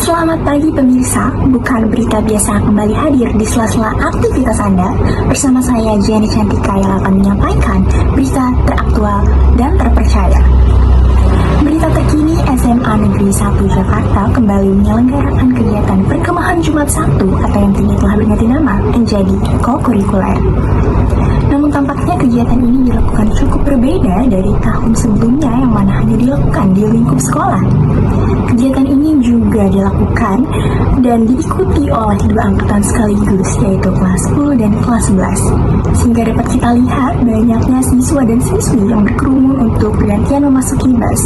Selamat pagi pemirsa, bukan berita biasa kembali hadir di sela-sela aktivitas Anda. Bersama saya Jenny Cantika yang akan menyampaikan berita teraktual dan terpercaya. Berita terkini, SMA Negeri 1 Jakarta kembali menyelenggarakan kegiatan perkemahan Jumat Sabtu atau yang kini telah berganti nama menjadi kokurikuler. Namun tampaknya kegiatan ini dilakukan cukup berbeda dari tahun sebelumnya yang mana hanya dilakukan di lingkup sekolah. Kegiatan ini juga dilakukan dan diikuti oleh dua angkatan sekaligus, yaitu kelas 10 dan kelas 11. Sehingga dapat kita lihat banyaknya siswa dan siswi yang berkerumun untuk pergantian memasuki bus.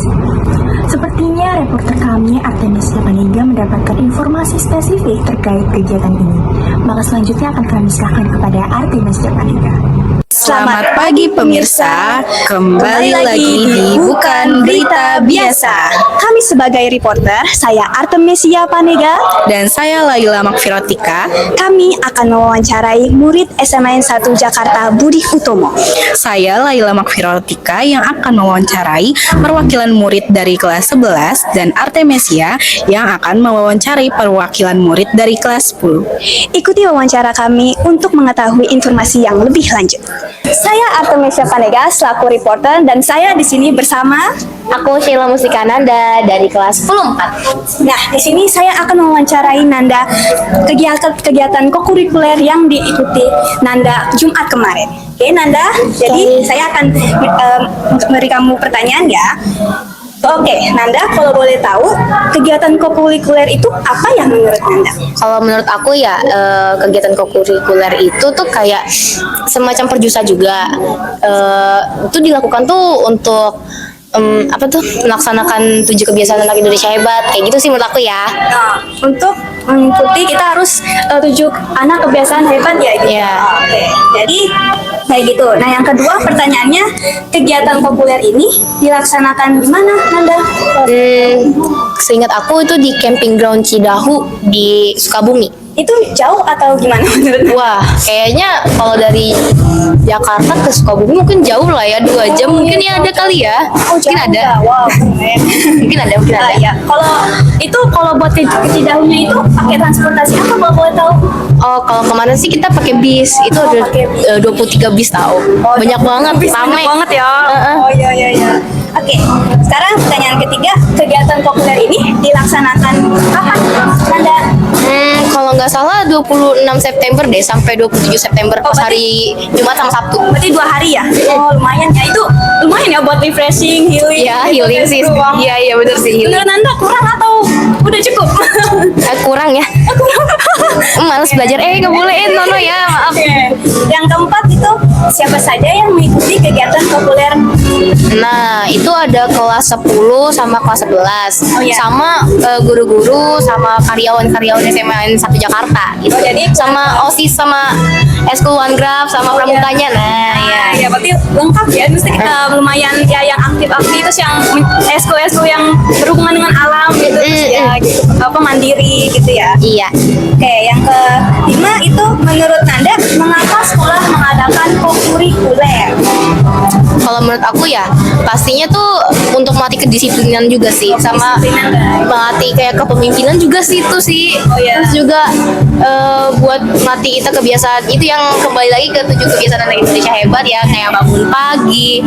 Sepertinya reporter kami Artemis Yapaniga mendapatkan informasi spesifik terkait kegiatan ini. Maka selanjutnya akan kami serahkan kepada Artemis Yapaniga. Selamat pagi pemirsa, kembali lagi di Bukan Berita Biasa. Kami sebagai reporter, saya Artemis Yapanega Dan saya Laila Makfirotika. Kami akan mewawancarai murid SMN 1 Jakarta Budi Utomo. Saya Laila Makfirotika yang akan mewawancarai perwakilan murid dari kelas 11 dan Artemisia yang akan mewawancarai perwakilan murid dari kelas 10. Ikuti wawancara kami untuk mengetahui informasi yang lebih lanjut. Saya Artemis Yapanega selaku reporter dan saya di sini bersama Aku Sheila Musikananda dari kelas 10 4. Nah, di sini saya akan mewawancarai Nanda kegiatan kokurikuler yang diikuti Nanda Jumat kemarin. Oke, Nanda. Jadi saya akan memberi kamu pertanyaan ya. Oke, Nanda, kalau boleh tahu kegiatan kokurikuler itu apa ya menurut Nanda? Kalau menurut aku ya kegiatan kokurikuler itu tuh kayak semacam perjusa juga. Itu dilakukan tuh untuk apa tuh melaksanakan 7 kebiasaan anak Indonesia hebat kayak gitu sih menurut aku ya. Nah, untuk mengikuti kita harus 7 anak kebiasaan hebat ya gitu. Iya. Oke. Jadi kayak gitu. Nah, yang kedua pertanyaannya, kegiatan populer ini dilaksanakan di mana, Nanda? Seingat aku itu di camping ground Cidahu di Sukabumi. Itu jauh atau gimana menurut Nanda? Wah, kayaknya kalau dari Jakarta ke Sukabumi mungkin jauh lah ya, 2 jam mungkin ya ada kali ya. Mungkin jauh ada. ya? Wow, keren. Mungkin ada. Ya. Kalau buat ke Cidahunya itu pakai transportasi apa kalau boleh tahu? Oh, kalau kemarin sih kita pakai bis. Itu ada pakai bis. 23 bis tahu. Banyak banget, ramai. Banget ya. Oh iya. Oke, sekarang pertanyaan ketiga, kegiatan populer ini dilaksanakan kapan, Nanda? Kalau nggak salah 26 September deh sampai 27 September pas hari Jumat sama Sabtu. Berarti 2 hari ya? Oh, lumayan ya. Itu lumayan ya buat refreshing, healing. Iya, healing sih. Iya, bener sih healing. Menurut Nanda kurang atau udah cukup? Kurang ya. Males belajar. Nggak bolehin Nono ya, maaf. Oke. Yang keempat itu siapa saja yang mengikuti kegiatan populer? Nah, itu ada kelas 10 sama kelas 11. Oh, iya. Sama guru-guru sama karyawan-karyawan SMA 1 Jakarta gitu. Oh, jadi sama OSIS sama Eskul One Graph sama pramukanya. Nah, ya. Ya berarti lengkap ya. Mesti kita lumayan ya yang aktif-aktif terus yang eskul yang berhubungan dengan alam gitu terus ya gitu. Apa mandiri gitu ya. Iya. Oke, yang kelima itu menurut Nanda mengapa sekolah mengadakan kokurikuler? Kalau menurut aku ya pastinya tuh untuk melatih kedisiplinan juga sih, sama melatih kayak kepemimpinan juga sih itu sih. iya. Terus juga buat melatih kita kebiasaan itu yang kembali lagi ke 7 kebiasaan anak Indonesia hebat ya, kayak bangun pagi,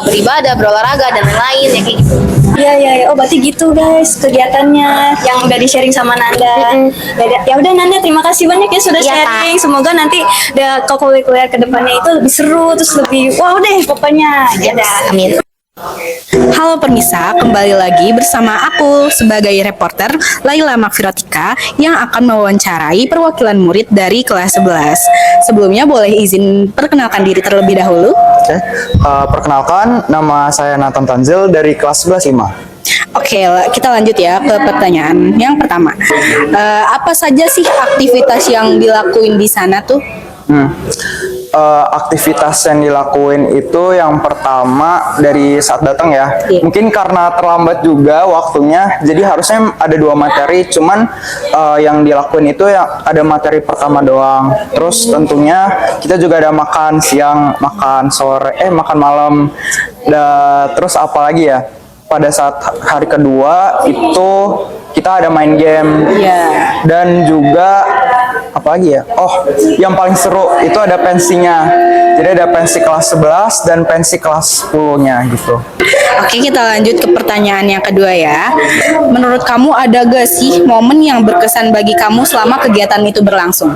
beribadah, berolahraga dan lain-lain ya kayak gitu. Iya. Oh, berarti gitu guys kegiatannya yang udah di-sharing sama Nanda. Ya udah Nanda, terima kasih banyak ya sudah Iya, sharing. Semoga nanti kokurikuler ke depannya itu lebih seru terus lebih wow deh pokoknya. Ya udah. Amin. Halo pemirsa, kembali lagi bersama aku sebagai reporter Laila Makfirotika yang akan mewawancarai perwakilan murid dari kelas 11. Sebelumnya boleh izin perkenalkan diri terlebih dahulu. Perkenalkan, nama saya Nathan Tanzil dari kelas 11 IMA. Oke, kita lanjut ya ke pertanyaan yang pertama. Apa saja sih aktivitas yang dilakuin di sana tuh? Aktivitas yang dilakuin itu yang pertama dari saat datang ya. Iya. Mungkin karena terlambat juga waktunya, jadi harusnya ada 2 materi. Cuman yang dilakuin itu yang ada materi pertama doang. Terus tentunya kita juga ada makan siang, makan sore, makan malam. Terus apa lagi ya? pada saat hari kedua itu kita ada main game. Dan juga apa lagi ya? Oh, yang paling seru itu ada pensinya. Jadi ada pensi kelas 11 dan pensi kelas 10-nya gitu. Oke, kita lanjut ke pertanyaan yang kedua ya. Menurut kamu ada gak sih momen yang berkesan bagi kamu selama kegiatan itu berlangsung?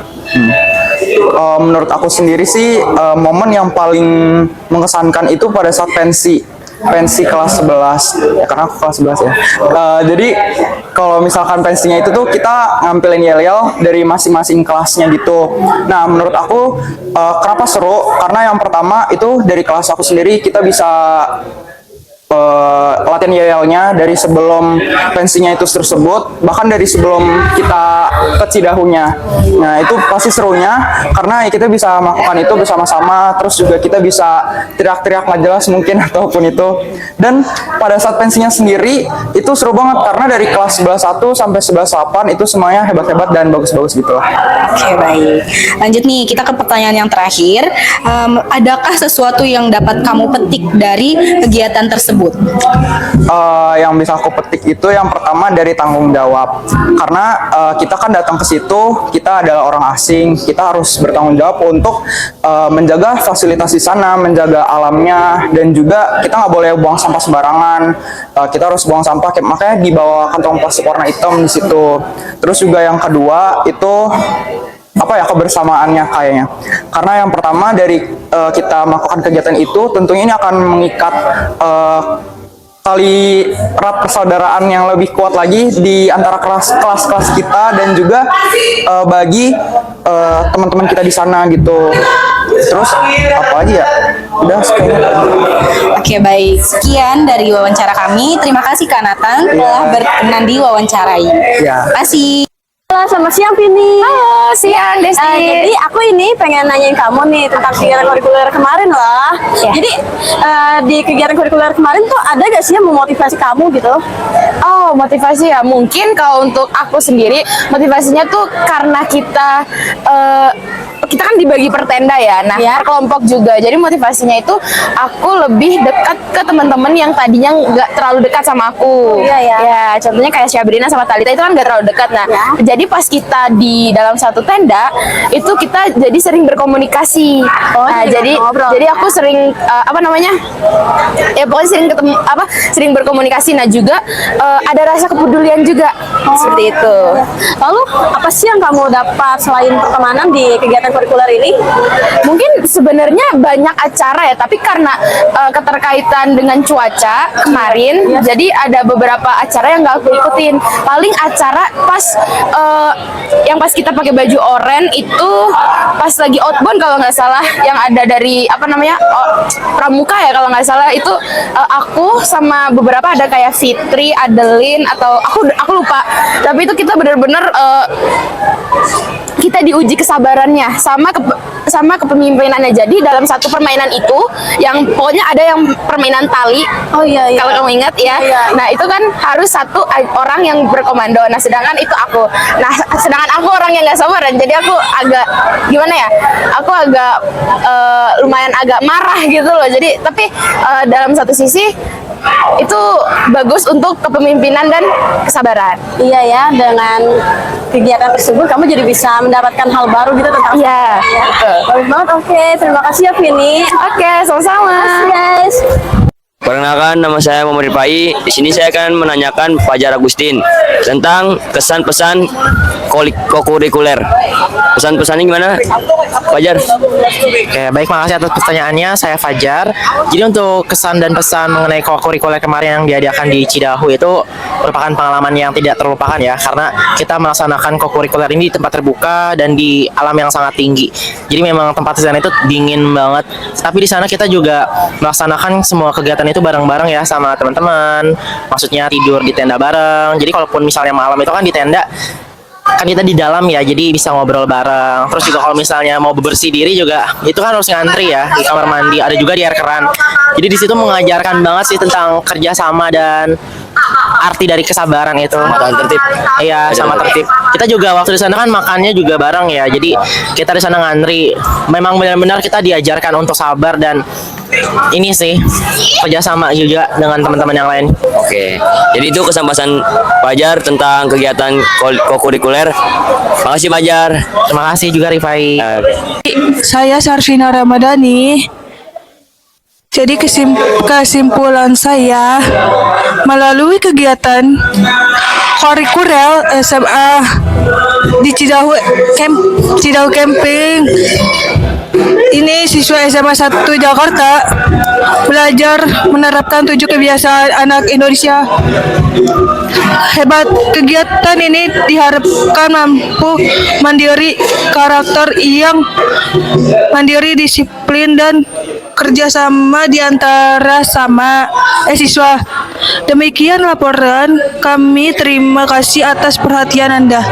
Menurut aku sendiri sih momen yang paling mengesankan itu pada saat pensi kelas 11 ya, karena aku kelas 11 ya. Jadi kalau misalkan pensinya itu tuh kita ngampilin yel-yel dari masing-masing kelasnya gitu. Nah, menurut aku kenapa seru? Karena yang pertama itu dari kelas aku sendiri kita bisa latihan yel-yelnya dari sebelum pensinya itu tersebut, bahkan dari sebelum kita ke Cidahunya. Nah, itu pasti serunya karena kita bisa melakukan itu bersama-sama, terus juga kita bisa teriak-teriak nggak jelas mungkin ataupun itu. Dan pada saat pensinya sendiri itu seru banget karena dari kelas 11.1 sampai 11.8 itu semuanya hebat-hebat dan bagus-bagus gitu. Oke, baik. Lanjut nih, kita ke pertanyaan yang terakhir. Adakah sesuatu yang dapat kamu petik dari kegiatan tersebut? Yang bisa aku petik itu yang pertama dari tanggung jawab, karena kita kan datang ke situ, kita adalah orang asing, kita harus bertanggung jawab untuk menjaga fasilitas di sana, menjaga alamnya, dan juga kita nggak boleh buang sampah sembarangan. Kita harus buang sampah, makanya dibawa kantong plastik warna hitam di situ. Terus juga yang kedua itu apa ya, kebersamaannya kayaknya, karena yang pertama dari kita melakukan kegiatan itu tentunya ini akan mengikat tali erat persaudaraan yang lebih kuat lagi di antara kelas-kelas kita dan juga bagi teman-teman kita di sana gitu. Terus apa lagi ya? Udah sekalian. Oke, baik. Sekian dari wawancara kami. Terima kasih Kak Nathan telah berkenan diwawancarai. Ya. Terima kasih. Halo, selamat siang Vini. Halo, siang Desti. Jadi aku ini pengen nanyain kamu nih tentang kegiatan kurikuler kemarin lah. Jadi di kegiatan kurikuler kemarin tuh ada gak sih yang memotivasi kamu gitu? Oh, motivasi ya. Mungkin kalau untuk aku sendiri, motivasinya tuh karena kita kan dibagi per tenda ya. Nah, per kelompok juga. Jadi motivasinya itu aku lebih dekat ke teman-teman yang tadinya nggak terlalu dekat sama aku. Ya, contohnya kayak Syabrina sama Talita itu kan nggak terlalu dekat. Nah, jadi pas kita di dalam satu tenda, itu kita jadi sering berkomunikasi. Jadi aku sering ya pokoknya sering ketemu sering berkomunikasi. Nah, juga ada rasa kepedulian juga. Seperti itu. Lalu apa sih yang kamu dapat selain pertemanan di kegiatan kurikuler ini? Mungkin sebenarnya banyak acara ya, tapi karena keterkaitan dengan cuaca kemarin, jadi ada beberapa acara yang nggak aku ikutin. Paling acara pas yang pas kita pakai baju oranye itu pas lagi outbound kalau nggak salah, yang ada dari Pramuka ya kalau nggak salah, itu aku sama beberapa ada kayak Fitri, Adeline atau aku lupa. Tapi itu kita benar-benar kita diuji kesabarannya sama kepemimpinannya. Jadi dalam satu permainan itu yang pokoknya ada yang permainan tali. Kalau kamu ingat ya. Nah, itu kan harus satu orang yang berkomando. Nah, sedangkan itu aku. Nah, sedangkan aku orang yang nggak sabaran. Jadi aku agak gimana ya? Aku agak lumayan agak marah gitu loh. Jadi tapi dalam satu sisi itu bagus untuk kepemimpinan dan kesabaran. Iya ya, dengan kegiatan tersebut kamu jadi bisa mendapatkan hal baru gitu tentang bagus banget. Oke, terima kasih ya Vini. Oke, sama-sama. Guys. Perkenalkan, nama saya Muhammad Rifai. Di sini saya akan menanyakan Fajar Agustin tentang kesan-pesan kokurikuler. Pesan-pesannya gimana, Fajar? Oke, baik, makasih atas pertanyaannya. Saya Fajar. Jadi untuk kesan dan pesan mengenai kokurikuler kemarin yang diadakan di Cidahu itu merupakan pengalaman yang tidak terlupakan ya, karena kita melaksanakan kokurikuler ini di tempat terbuka dan di alam yang sangat tinggi. Jadi memang tempat di sana itu dingin banget. Tapi di sana kita juga melaksanakan semua kegiatan itu bareng-bareng ya sama teman-teman. Maksudnya tidur di tenda bareng. Jadi kalaupun misalnya malam itu kan di tenda, kan kita di dalam ya, jadi bisa ngobrol bareng. Terus juga kalau misalnya mau bebersih diri juga, itu kan harus ngantri ya di kamar mandi. Ada juga di air keran. Jadi di situ mengajarkan banget sih tentang kerjasama dan arti dari kesabaran itu. Dan tertib. Iya, sama tertib. Kita juga waktu di sana kan makannya juga bareng ya. Jadi kita di sana ngantri. Memang benar-benar kita diajarkan untuk sabar dan ini sih kerjasama juga dengan teman-teman yang lain. Oke, jadi itu kesan-pesan Fajar tentang kegiatan kokurikuler. Makasih Fajar. Terima kasih juga Rifai. Saya Sarvina Ramadhani. Jadi kesimpulan saya melalui kegiatan kurikuler SMA di Cidahu Camping ini siswa SMA 1 Jakarta belajar menerapkan 7 kebiasaan anak Indonesia. Hebat kegiatan ini diharapkan mampu mandiri karakter yang mandiri, disiplin dan kerjasama di antara siswa. Demikian laporan kami. Terima kasih atas perhatian Anda.